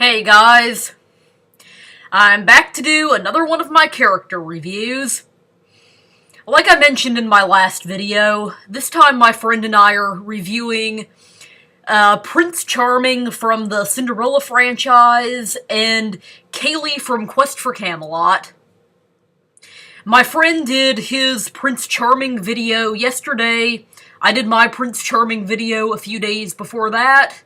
Hey guys, I'm back to do another one of my character reviews. Like I mentioned in my last video, this time my friend and I are reviewing Prince Charming from the Cinderella franchise and Kayley from Quest for Camelot. My friend did his Prince Charming video yesterday. I did my Prince Charming video a few days before that.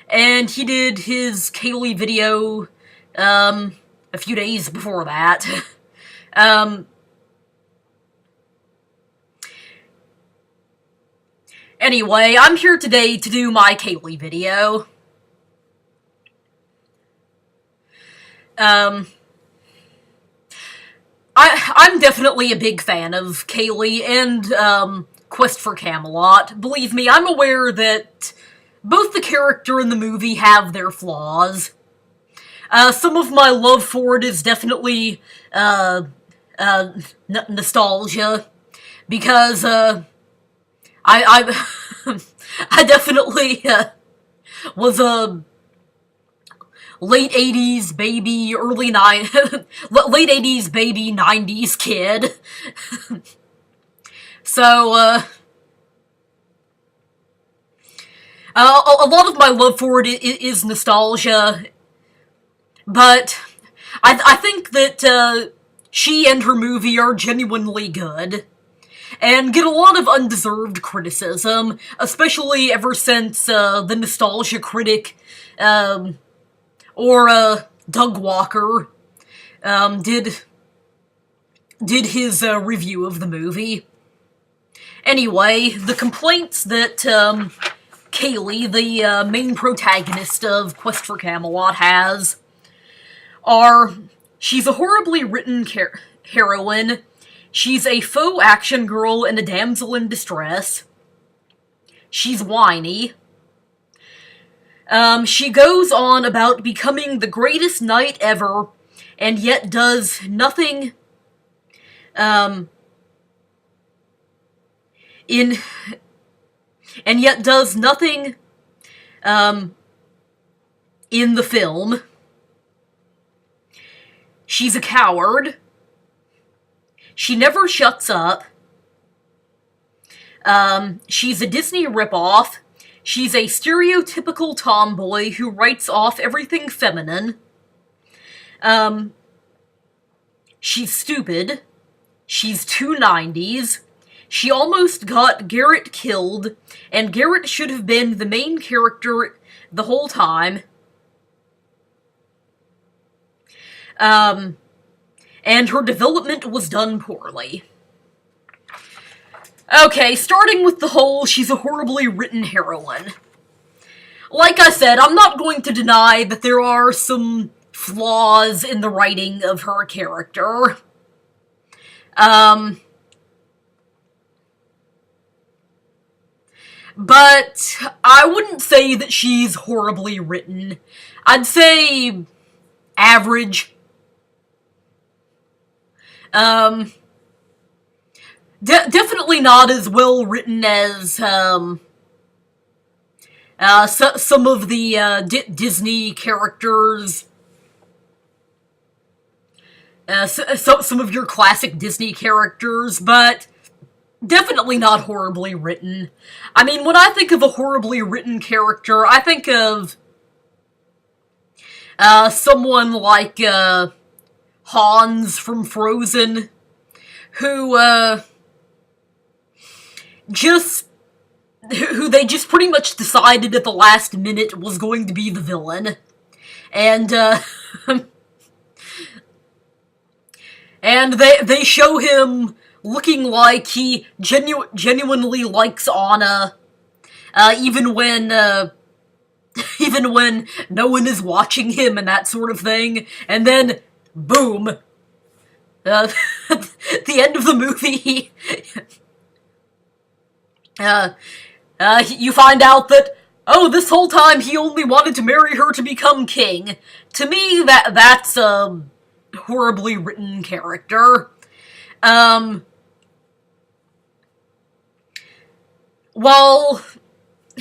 And he did his Kayley video, a few days before that. Anyway, I'm here today to do my Kayley video. I'm definitely a big fan of Kayley and, Quest for Camelot. Believe me, I'm aware that both the character and the movie have their flaws. Some of my love for it is definitely, nostalgia. Because, I definitely, was a late 80s baby, late 80s baby, 90s kid. So, a lot of my love for it is nostalgia, but I think that she and her movie are genuinely good, and get a lot of undeserved criticism, especially ever since the nostalgia critic, Doug Walker, did his review of the movie. Anyway, the complaints that Kayley, the main protagonist of Quest for Camelot, has are: she's a horribly written heroine, she's a faux action girl and a damsel in distress, she's whiny, she goes on about becoming the greatest knight ever, and yet does nothing, in the film. She's a coward. She never shuts up. She's a Disney ripoff. She's a stereotypical tomboy who writes off everything feminine. She's stupid. She's too 90s. She almost got Garrett killed, and Garrett should have been the main character the whole time. And her development was done poorly. Okay, starting with the whole she's a horribly written heroine. Like I said, I'm not going to deny that there are some flaws in the writing of her character. But I wouldn't say that she's horribly written. I'd say average. Definitely not as well written as some of the Disney characters. Some of your classic Disney characters, but definitely not horribly written. I mean, when I think of a horribly written character, I think of someone like Hans from Frozen, who they just pretty much decided at the last minute was going to be the villain. And and they show him looking like he genuinely likes Anna, even when no one is watching him and that sort of thing, and then, boom, at the end of the movie, you find out that, oh, this whole time he only wanted to marry her to become king. To me, that's a horribly written character. Well,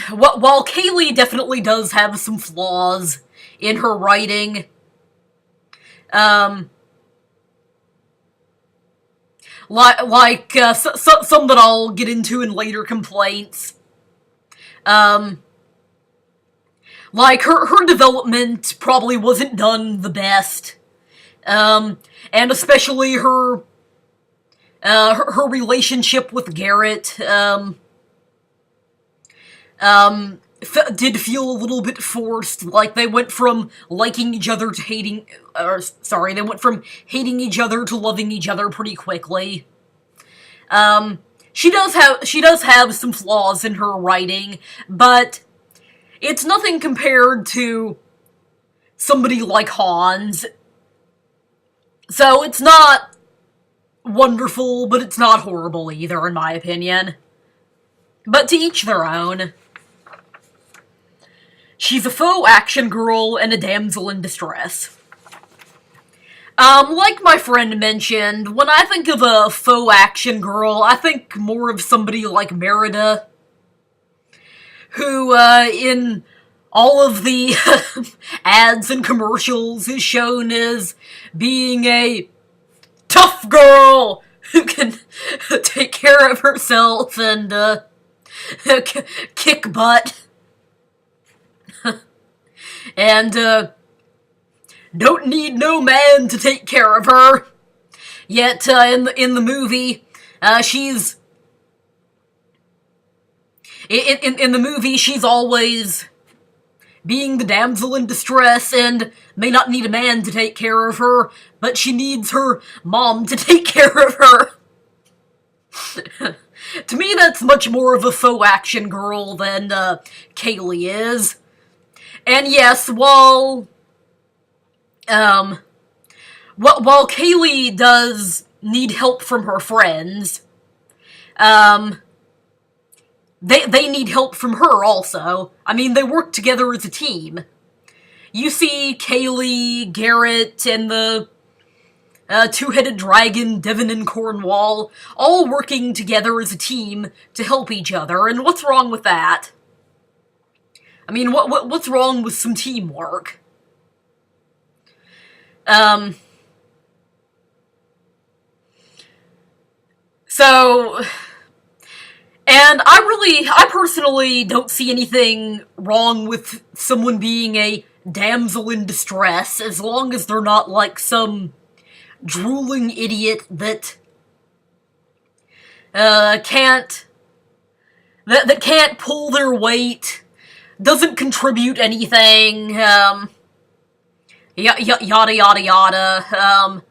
while Kayley definitely does have some flaws in her writing, um, some that I'll get into in later complaints, um, like her development probably wasn't done the best, and especially her relationship with Garrett, did feel a little bit forced. Like, they went from liking each other to hating, they went from hating each other to loving each other pretty quickly. She does have some flaws in her writing, but it's nothing compared to somebody like Hans. So it's not wonderful, but it's not horrible either, in my opinion. But to each their own. She's a faux action girl and a damsel in distress. Like my friend mentioned, when I think of a faux action girl, I think more of somebody like Merida, who, in all of the ads and commercials is shown as being a tough girl who can take care of herself and, kick butt. And, don't need no man to take care of her. Yet, in the movie, she's... In the movie, she's always being the damsel in distress and may not need a man to take care of her, but she needs her mom to take care of her. To me, that's much more of a faux action girl than, Kayley is. And yes, while Kayley does need help from her friends, they need help from her also. I mean, they work together as a team. You see Kayley, Garrett, and the two-headed dragon, Devon and Cornwall, all working together as a team to help each other, and what's wrong with that? I mean, what's wrong with some teamwork? So, and I personally don't see anything wrong with someone being a damsel in distress, as long as they're not like some drooling idiot that, can't pull their weight, doesn't contribute anything, yada yada yada,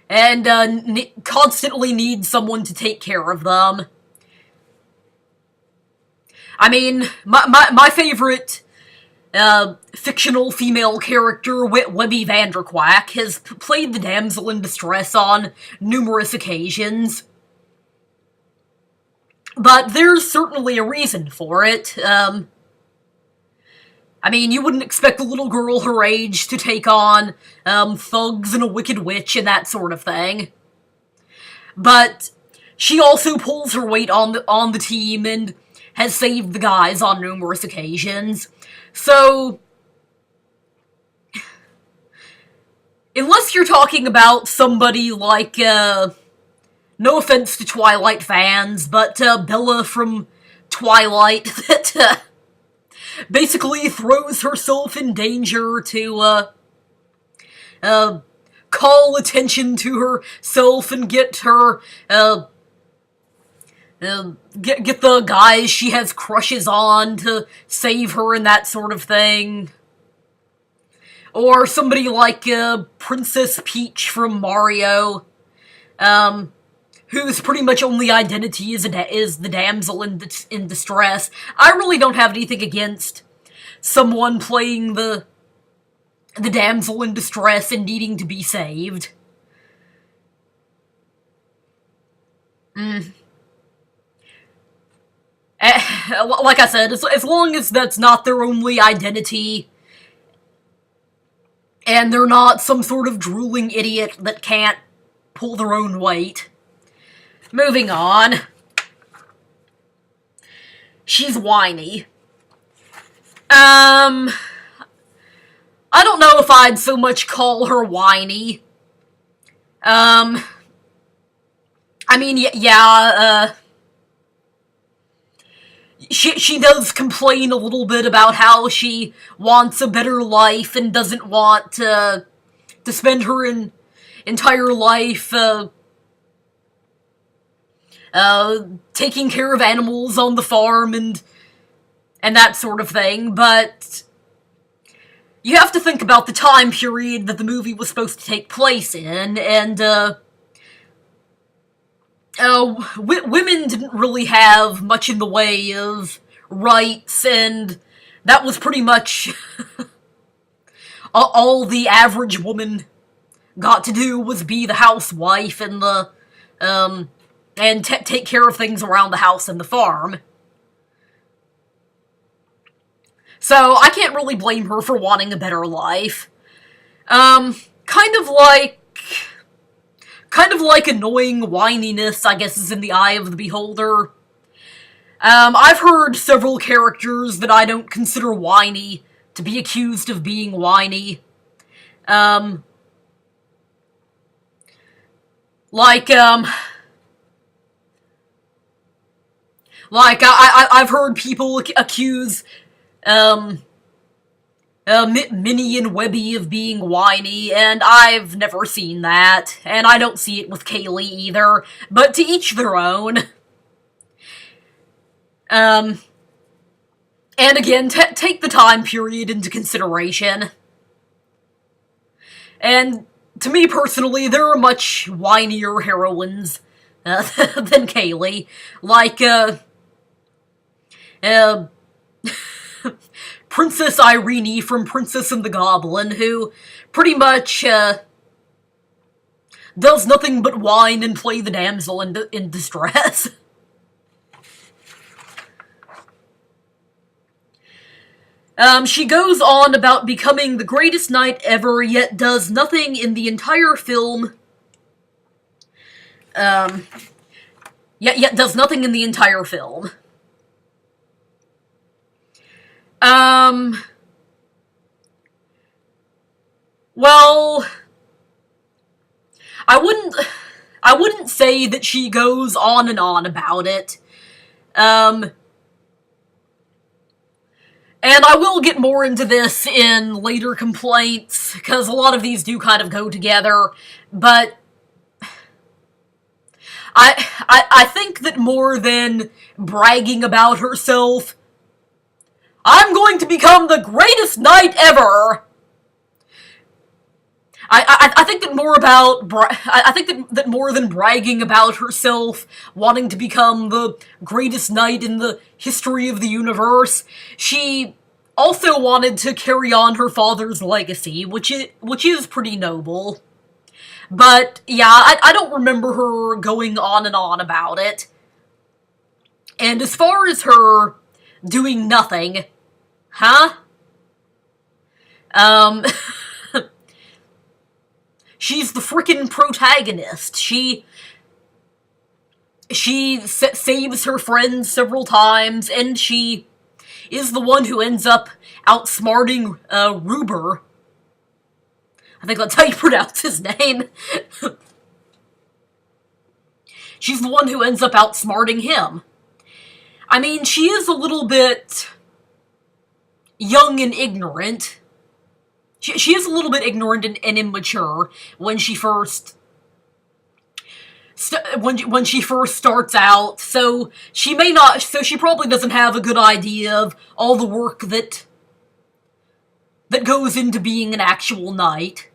and, constantly needs someone to take care of them. I mean, my favorite, fictional female character, Webby Vanderquack, has played the damsel in distress on numerous occasions. But there's certainly a reason for it. I mean, you wouldn't expect a little girl her age to take on, thugs and a wicked witch and that sort of thing. But she also pulls her weight on the team and has saved the guys on numerous occasions. So, unless you're talking about somebody like, no offense to Twilight fans, but, Bella from Twilight that, basically throws herself in danger to, call attention to herself and get her, get the guys she has crushes on to save her and that sort of thing. Or somebody like, Princess Peach from Mario, whose pretty much only identity is the damsel in distress. I really don't have anything against someone playing the damsel in distress and needing to be saved. Like I said, as long as that's not their only identity, and they're not some sort of drooling idiot that can't pull their own weight. Moving on. she's whiny. I don't know if I'd so much call her whiny. I mean, yeah, she does complain a little bit about how she wants a better life and doesn't want to spend her entire life, taking care of animals on the farm and that sort of thing, but you have to think about the time period that the movie was supposed to take place in, and, women didn't really have much in the way of rights, and that was pretty much all the average woman got to do was be the housewife and take care of things around the house and the farm. So I can't really blame her for wanting a better life. Kind of like annoying whininess, I guess, is in the eye of the beholder. I've heard several characters that I don't consider whiny to be accused of being whiny. I've heard people accuse, Minnie and Webby of being whiny, and I've never seen that, and I don't see it with Kayley either, but to each their own. And again, take the time period into consideration. And to me personally, there are much whinier heroines than Kayley. Like, Princess Irene from Princess and the Goblin, who pretty much, does nothing but whine and play the damsel in distress. She goes on about becoming the greatest knight ever, yet does nothing in the entire film. Yet does nothing in the entire film. Well, I wouldn't say that she goes on and on about it. And I will get more into this in later complaints, because a lot of these do kind of go together, but I think that more than bragging about herself, I'm going to become the greatest knight ever! I think that more about, I think that more than bragging about herself, wanting to become the greatest knight in the history of the universe, she also wanted to carry on her father's legacy, which is pretty noble. But, yeah, I don't remember her going on and on about it. And as far as her doing nothing, huh? She's the frickin' protagonist. She saves her friends several times, and she is the one who ends up outsmarting, Ruber. I think that's how you pronounce his name. She's the one who ends up outsmarting him. I mean, she is a little bit young and ignorant. She is a little bit ignorant and immature when she first when she first starts out, so she probably doesn't have a good idea of all the work that goes into being an actual knight.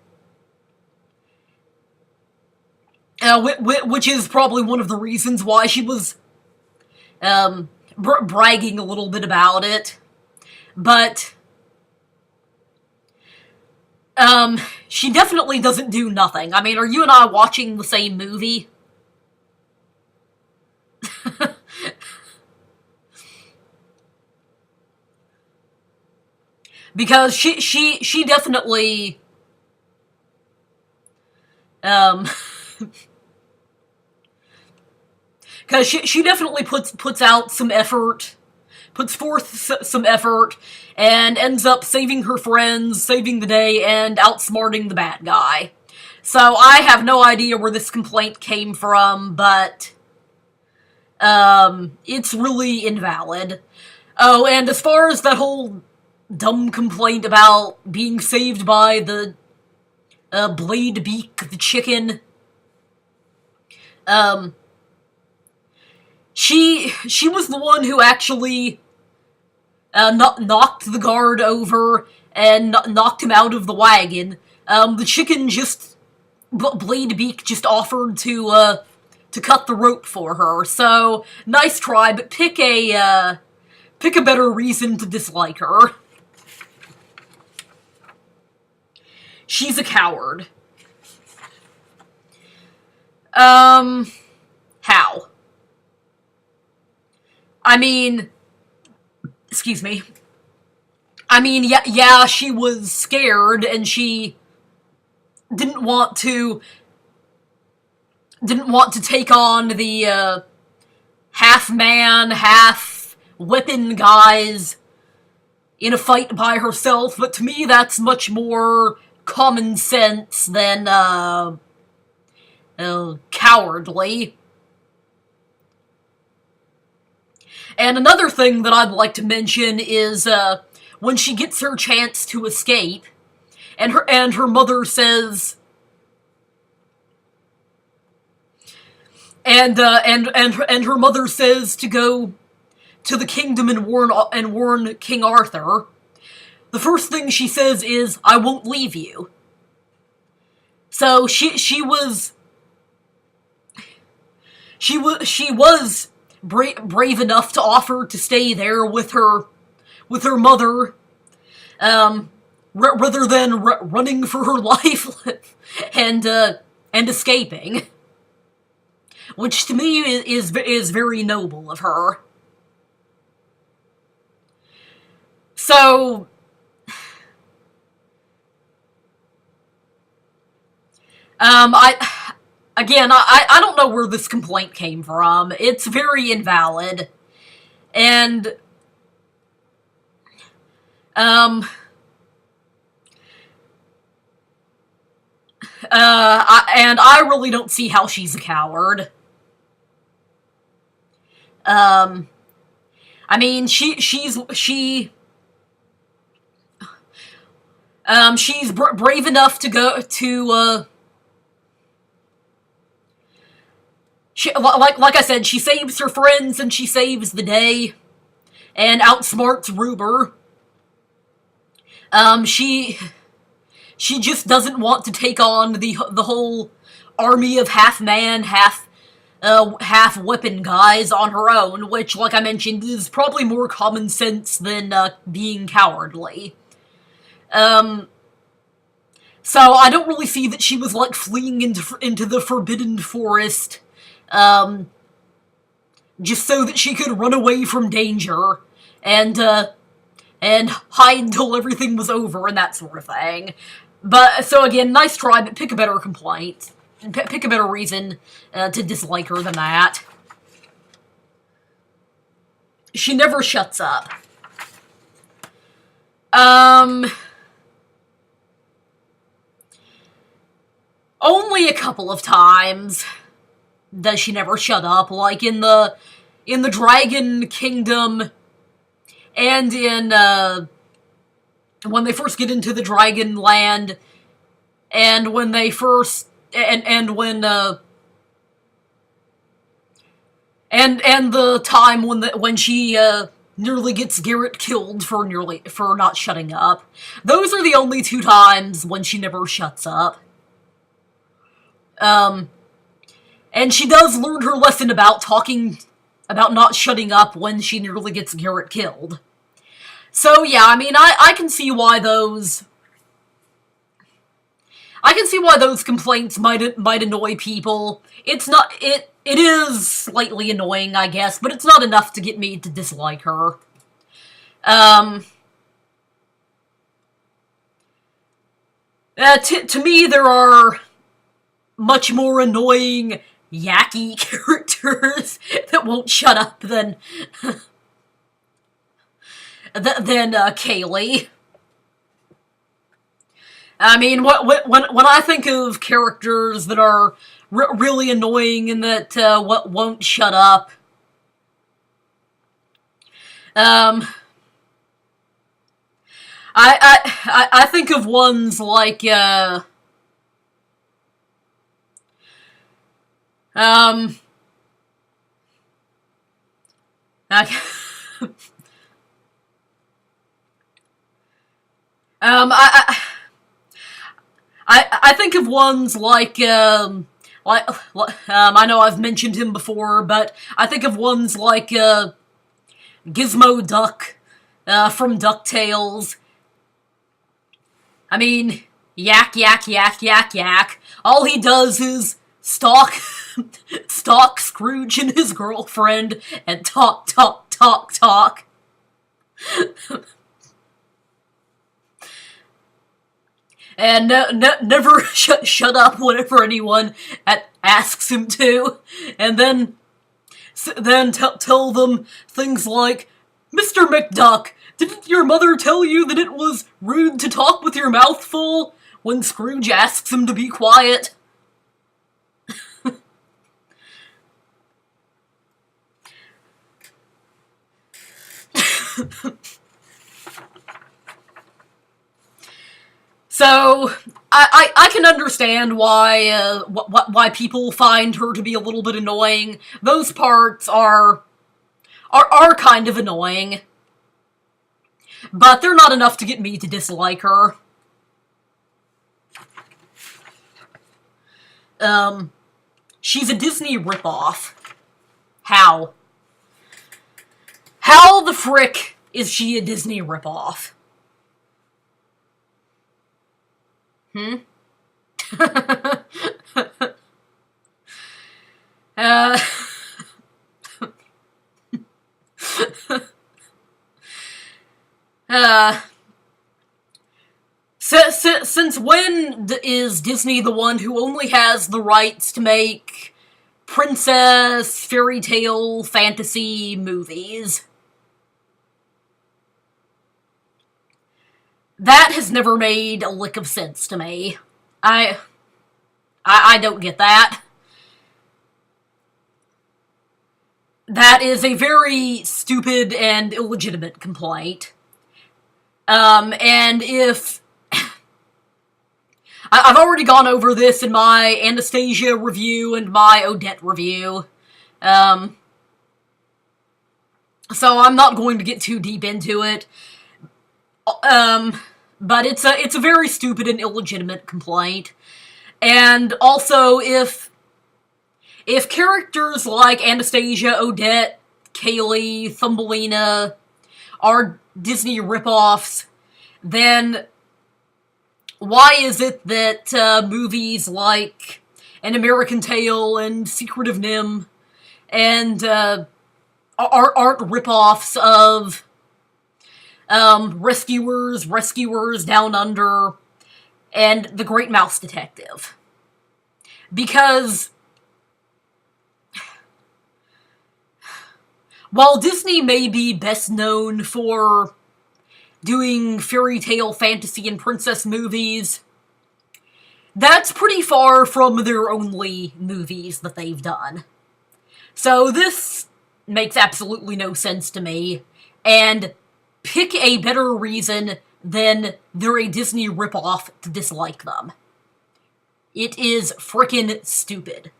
Which is probably one of the reasons why she was bragging a little bit about it. But she definitely doesn't do nothing. I mean, are you and I watching the same movie? Because she definitely because she definitely puts out some effort puts forth some effort, and ends up saving her friends, saving the day, and outsmarting the bad guy. So I have no idea where this complaint came from, but it's really invalid. Oh, and as far as that whole dumb complaint about being saved by the Blade Beak, the chicken, she was the one who actually knocked the guard over and knocked him out of the wagon. The chicken Blade Beak just offered to cut the rope for her. So nice try, but pick a better reason to dislike her. She's a coward. How? I mean, excuse me. I mean, yeah, she was scared, and she didn't want to take on the, half-man, half-weapon guys in a fight by herself, but to me that's much more common sense than, cowardly. And another thing that I'd like to mention is, when she gets her chance to escape, and her mother says, and her mother says to go to the kingdom and warn King Arthur. The first thing she says is, "I won't leave you." So she was brave enough to offer to stay there with her mother, rather than running for her life and escaping, which to me is very noble of her. So, I don't know where this complaint came from. It's very invalid, and I really don't see how she's a coward. I mean, she's brave enough to go to, like I said, she saves her friends and she saves the day, and outsmarts Ruber. She just doesn't want to take on the whole army of half-man, half-weapon guys on her own, which, like I mentioned, is probably more common sense than, being cowardly. So I don't really see that she was, like, fleeing into the Forbidden Forest, just so that she could run away from danger, and hide until everything was over, and that sort of thing. But, so again, nice try, but pick a better complaint. Pick a better reason, to dislike her than that. She never shuts up. Only a couple of times does she never shut up, like in the Dragon Kingdom, and in, when they first get into the Dragon Land, and when they first, and the time when she, nearly gets Garrett killed for not shutting up. Those are the only two times when she never shuts up. And she does learn her lesson about not shutting up when she nearly gets Garrett killed. So yeah, I mean, I can see why those complaints might annoy people. It is slightly annoying, I guess, but it's not enough to get me to dislike her. To me, there are much more annoying, yacky characters that won't shut up than than Kayley. I mean, when I think of characters that are really annoying and that won't shut up, I think of ones like I, I think of ones like I know I've mentioned him before, but I think of ones like Gizmo Duck from DuckTales. I mean, yak, yak, yak, yak, yak. All he does is stalk Scrooge and his girlfriend and talk, talk, talk, talk. And never shut up whenever anyone asks him to. And then tell them things like, Mr. McDuck, didn't your mother tell you that it was rude to talk with your mouth full? When Scrooge asks him to be quiet. So, I can understand why people find her to be a little bit annoying. Those parts are kind of annoying. But they're not enough to get me to dislike her. She's a Disney ripoff. How? How the frick is she a Disney ripoff? Since when is Disney the one who only has the rights to make princess, fairy tale, fantasy movies? That has never made a lick of sense to me. I don't get that. That is a very stupid and illegitimate complaint. And if... I've already gone over this in my Anastasia review and my Odette review. So I'm not going to get too deep into it. But it's a very stupid and illegitimate complaint. And also, if characters like Anastasia, Odette, Kayley, Thumbelina are Disney ripoffs, then why is it that movies like An American Tail and Secret of NIMH and aren't ripoffs of Rescuers Down Under, and The Great Mouse Detective? Because while Disney may be best known for doing fairy tale, fantasy, and princess movies, that's pretty far from their only movies that they've done. So this makes absolutely no sense to me, and pick a better reason than they're a Disney ripoff to dislike them. It is frickin' stupid.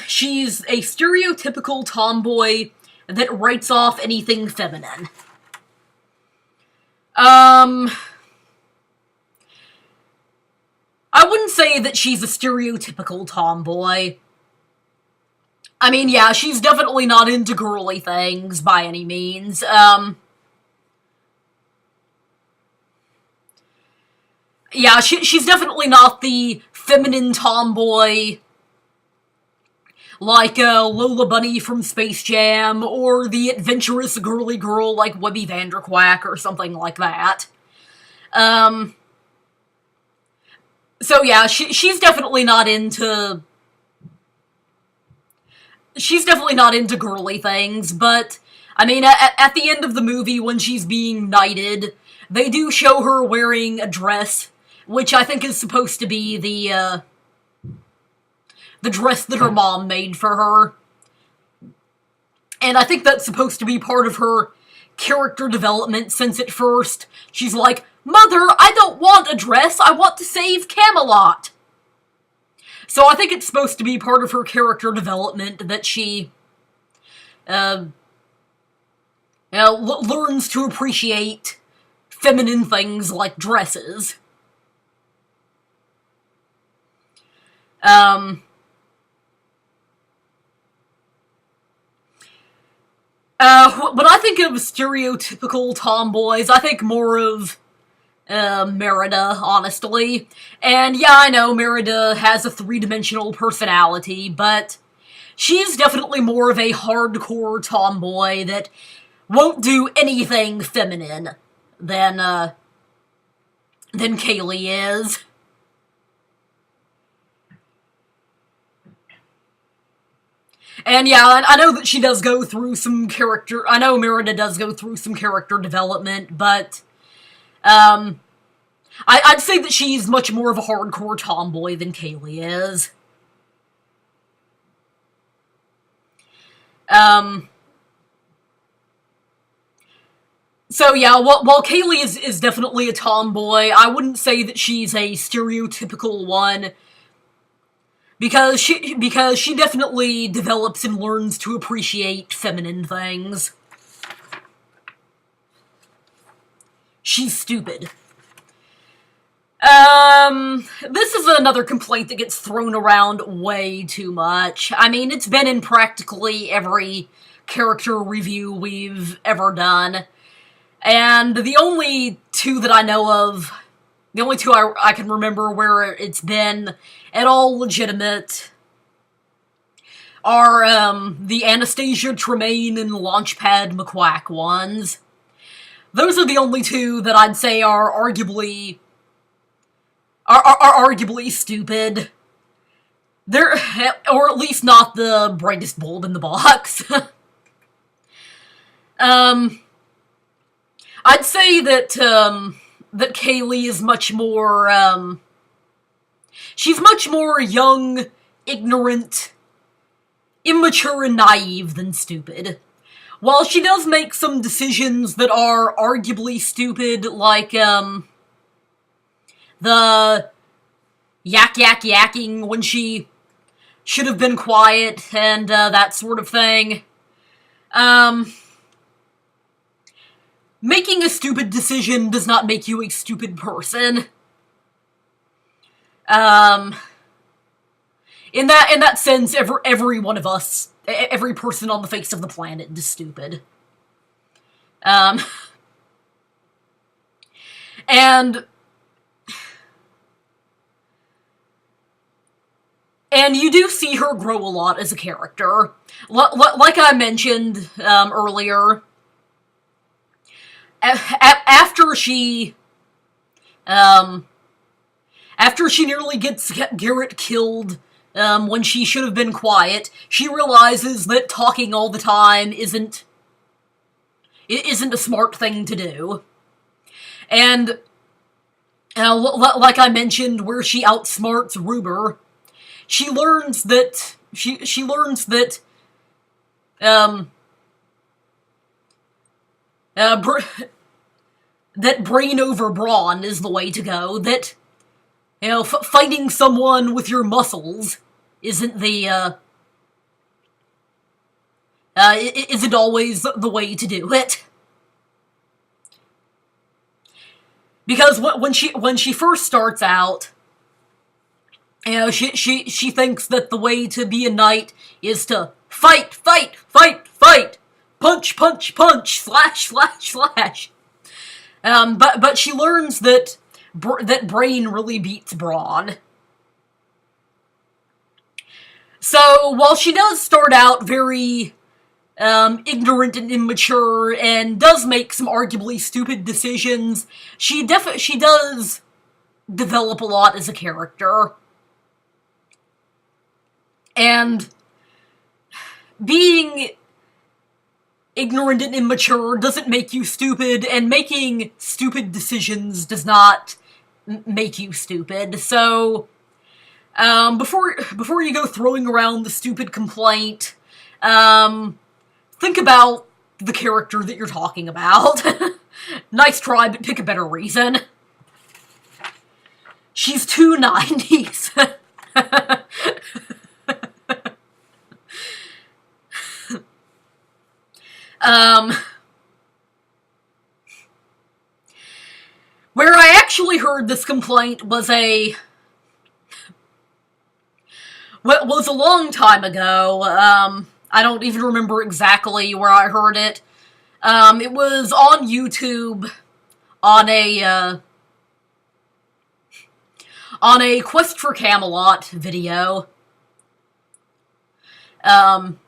She's a stereotypical tomboy that writes off anything feminine. I wouldn't say that she's a stereotypical tomboy. I mean, yeah, she's definitely not into girly things by any means. Yeah, she's definitely not the feminine tomboy like Lola Bunny from Space Jam, or the adventurous girly girl like Webby Vanderquack, or something like that. So yeah, she's definitely not into she's definitely not into girly things, but, I mean, at the end of the movie, when she's being knighted, they do show her wearing a dress, which I think is supposed to be the dress that her mom made for her. And I think that's supposed to be part of her character development, since at first she's like, "Mother, I don't want a dress, I want to save Camelot." So I think it's supposed to be part of her character development that she learns to appreciate feminine things like dresses. When I think of stereotypical tomboys, I think more of Merida, honestly. And yeah, I know Merida has a three-dimensional personality, but she's definitely more of a hardcore tomboy that won't do anything feminine than Kayley is. And yeah, I know that she does go through some character... I know Merida does go through some character development, but... I'd say that she's much more of a hardcore tomboy than Kayley is. So yeah, while Kayley is definitely a tomboy, I wouldn't say that she's a stereotypical one, because she definitely develops and learns to appreciate feminine things. She's stupid. This is another complaint that gets thrown around way too much. I mean, it's been in practically every character review we've ever done. And the only two that I know of, the only two I can remember where it's been at all legitimate are, the Anastasia Tremaine and Launchpad McQuack ones. Those are the only two that I'd say are arguably stupid. They're, or at least not the brightest bulb in the box. I'd say that, that Kayley is much more, she's much more young, ignorant, immature, and naive than stupid. While she does make some decisions that are arguably stupid, like, the yakking when she should have been quiet, and, that sort of thing. Making a stupid decision does not make you a stupid person. In that sense, every one of us, every person on the face of the planet is stupid. And you do see her grow a lot as a character. Like I mentioned earlier, after she nearly gets Garrett killed, when she should have been quiet, she realizes that talking all the time isn't a smart thing to do. And, like I mentioned, where she outsmarts Ruber, she learns that, that brain over brawn is the way to go, that, fighting someone with your muscles isn't isn't always the way to do it. Because when she first starts out, she thinks that the way to be a knight is to fight, punch, slash. But she learns that brain really beats brawn. So while she does start out very ignorant and immature, and does make some arguably stupid decisions, she does develop a lot as a character. And being ignorant and immature doesn't make you stupid, and making stupid decisions does not make you stupid. So, before you go throwing around the stupid complaint, think about the character that you're talking about. Nice try, but pick a better reason. She's too 90s. Where I actually heard this complaint was a long time ago. I don't even remember exactly where I heard it. It was on YouTube on a Quest for Camelot video. On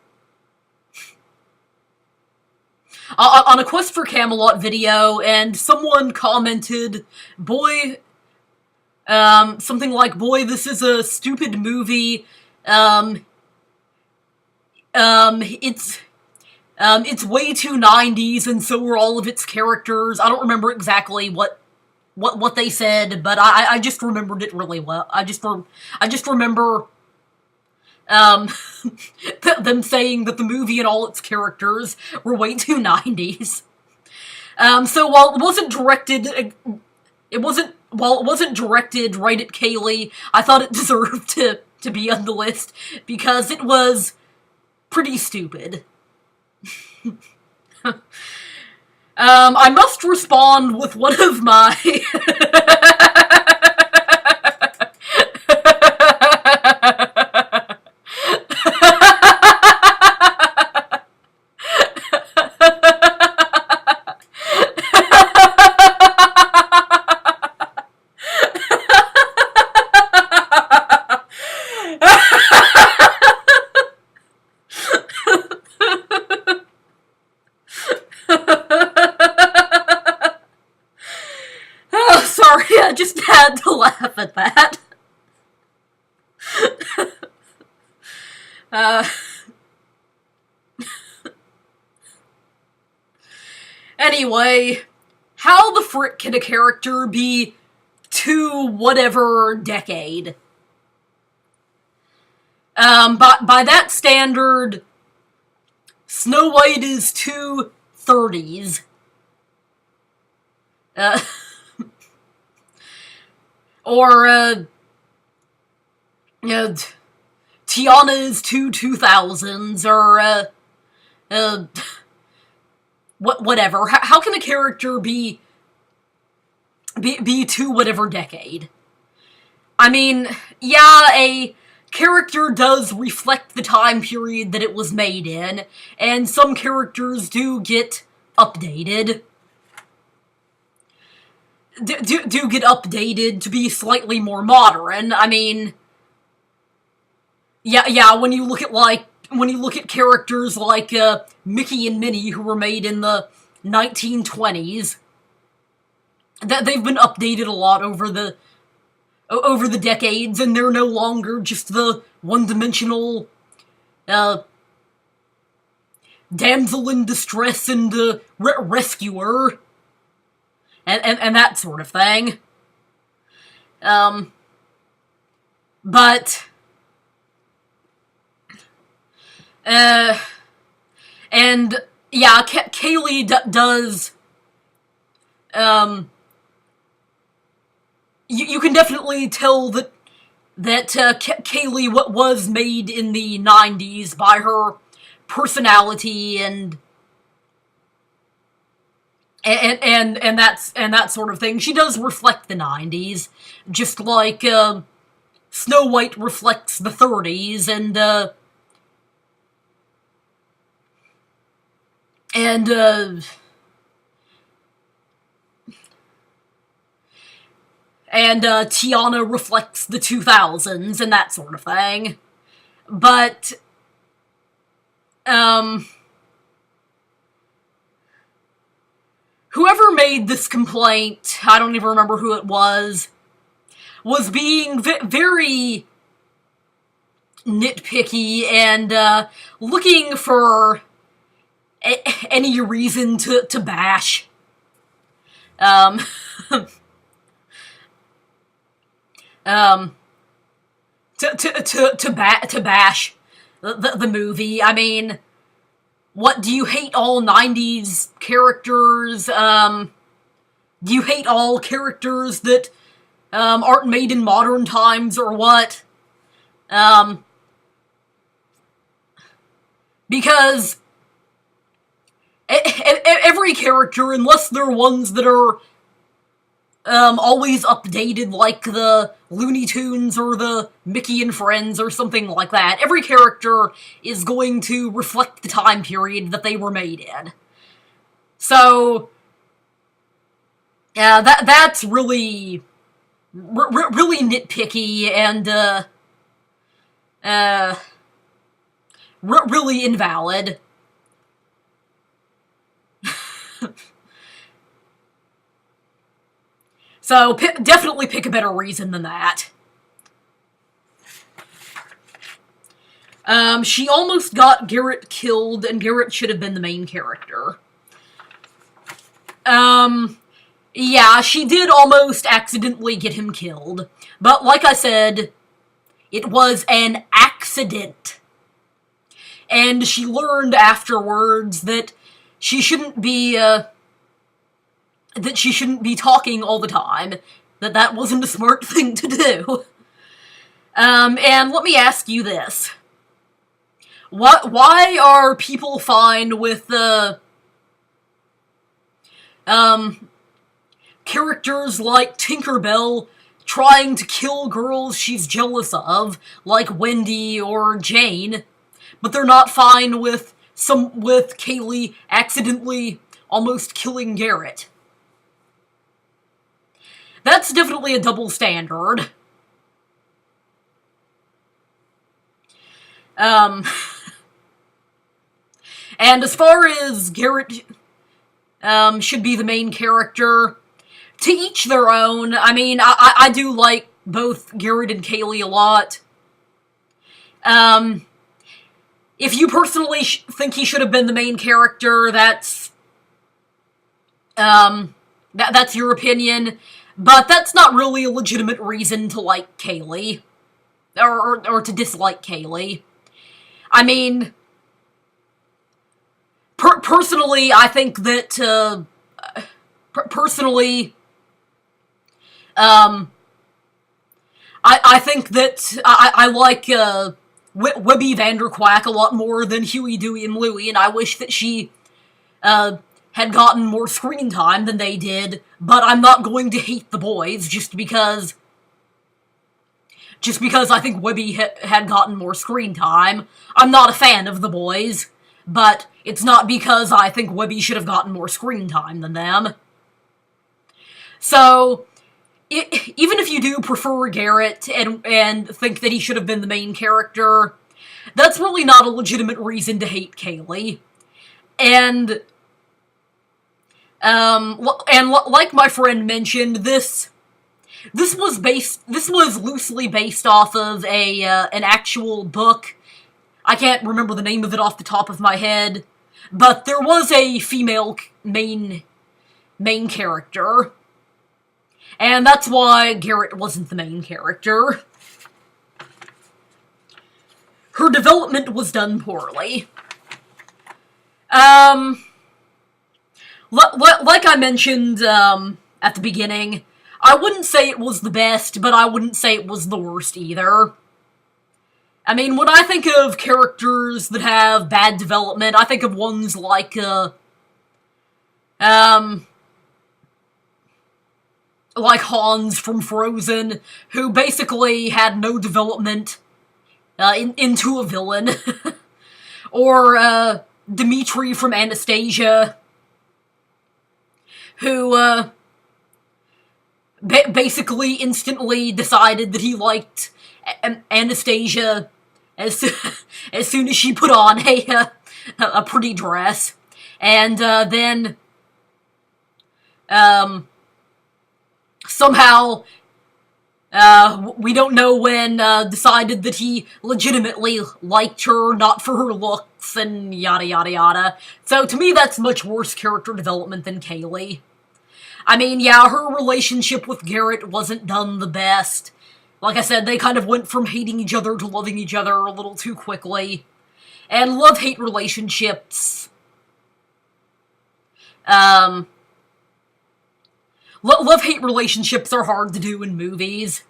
a Quest for Camelot video, and someone commented, something like, boy, this is a stupid movie, it's way too 90s, and so are all of its characters. I don't remember exactly what they said, but I just remembered it really well. I just remember, them saying that the movie and all its characters were way too 90s. So while it wasn't directed right at Kayley, I thought it deserved to be on the list, because it was pretty stupid. I must respond with one of my sorry, I just had to laugh at that. Anyway, how the frick can a character be to whatever decade? By that standard, Snow White is 230s. Or, Tiana is 2000s, or, whatever. How can a character be to whatever decade? I mean, yeah, a character does reflect the time period that it was made in, and some characters do get updated. Do get updated to be slightly more modern. I mean, yeah, when you look at characters like, Mickey and Minnie, who were made in the 1920s, that they've been updated a lot over the decades, and they're no longer just the one-dimensional, damsel in distress and, rescuer. And that sort of thing. But, and, yeah, Kayley does, you can definitely tell that Kayley was made in the 90s by her personality and that sort of thing. She does reflect the 90s, just like Snow White reflects the 30s, and Tiana reflects the 2000s and that sort of thing. But whoever made this complaint, I don't even remember who it was being very nitpicky and looking for any reason to bash. Um, um, to bash the movie. I mean, what, do you hate all 90s characters? Do you hate all characters that aren't made in modern times, or what? Because every character, unless they're ones that are always updated, like the Looney Tunes or the Mickey and Friends or something like that, every character is going to reflect the time period that they were made in. So, yeah, that's really, really nitpicky and, really invalid. So, definitely pick a better reason than that. She almost got Garrett killed, and Garrett should have been the main character. Yeah, she did almost accidentally get him killed. But like I said, it was an accident. And she learned afterwards that she shouldn't be, talking all the time. That wasn't a smart thing to do. And let me ask you this. Why are people fine with, characters like Tinkerbell trying to kill girls she's jealous of, like Wendy or Jane, but they're not fine with Kayley accidentally almost killing Garrett? That's definitely a double standard. And as far as Garrett should be the main character, to each their own. I mean, I do like both Garrett and Kayley a lot. If you personally think he should have been the main character, that's your opinion, but that's not really a legitimate reason to like Kayley, or to dislike Kayley. I mean, personally, I think that, I think that I like, Webby Vanderquack a lot more than Huey, Dewey, and Louie, and I wish that she, had gotten more screen time than they did, but I'm not going to hate the boys just because I think Webby had gotten more screen time. I'm not a fan of the boys, but it's not because I think Webby should have gotten more screen time than them. So, even if you do prefer Garrett and think that he should have been the main character, that's really not a legitimate reason to hate Kayley. And like my friend mentioned, this was loosely based off of an actual book. I can't remember the name of it off the top of my head, but there was a female main character. And that's why Garrett wasn't the main character. Her development was done poorly. Like I mentioned, at the beginning, I wouldn't say it was the best, but I wouldn't say it was the worst either. I mean, when I think of characters that have bad development, I think of ones like, like Hans from Frozen, who basically had no development into a villain. Or Dimitri from Anastasia, who basically instantly decided that he liked Anastasia as soon as she put on a pretty dress. And then somehow We don't know when, decided that he legitimately liked her, not for her looks, and yada yada yada. So to me, that's much worse character development than Kayley. I mean, yeah, her relationship with Garrett wasn't done the best. Like I said, they kind of went from hating each other to loving each other a little too quickly. And love-hate relationships, love-hate relationships are hard to do in movies.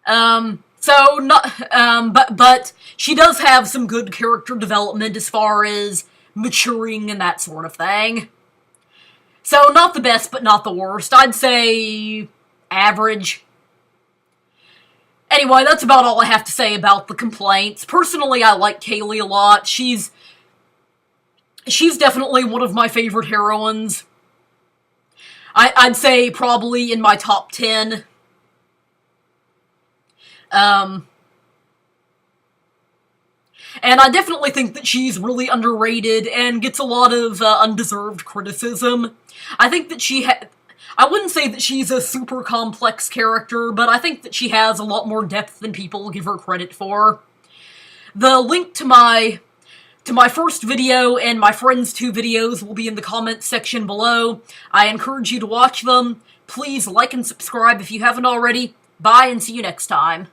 But she does have some good character development as far as maturing and that sort of thing. So, not the best, but not the worst. I'd say average. Anyway, that's about all I have to say about the complaints. Personally, I like Kayley a lot. She's definitely one of my favorite heroines. I'd say probably in my top 10. And I definitely think that she's really underrated and gets a lot of undeserved criticism. I think that I wouldn't say that she's a super complex character, but I think that she has a lot more depth than people give her credit for. The link to my first video and my friend's 2 videos will be in the comments section below. I encourage you to watch them. Please like and subscribe if you haven't already. Bye and see you next time.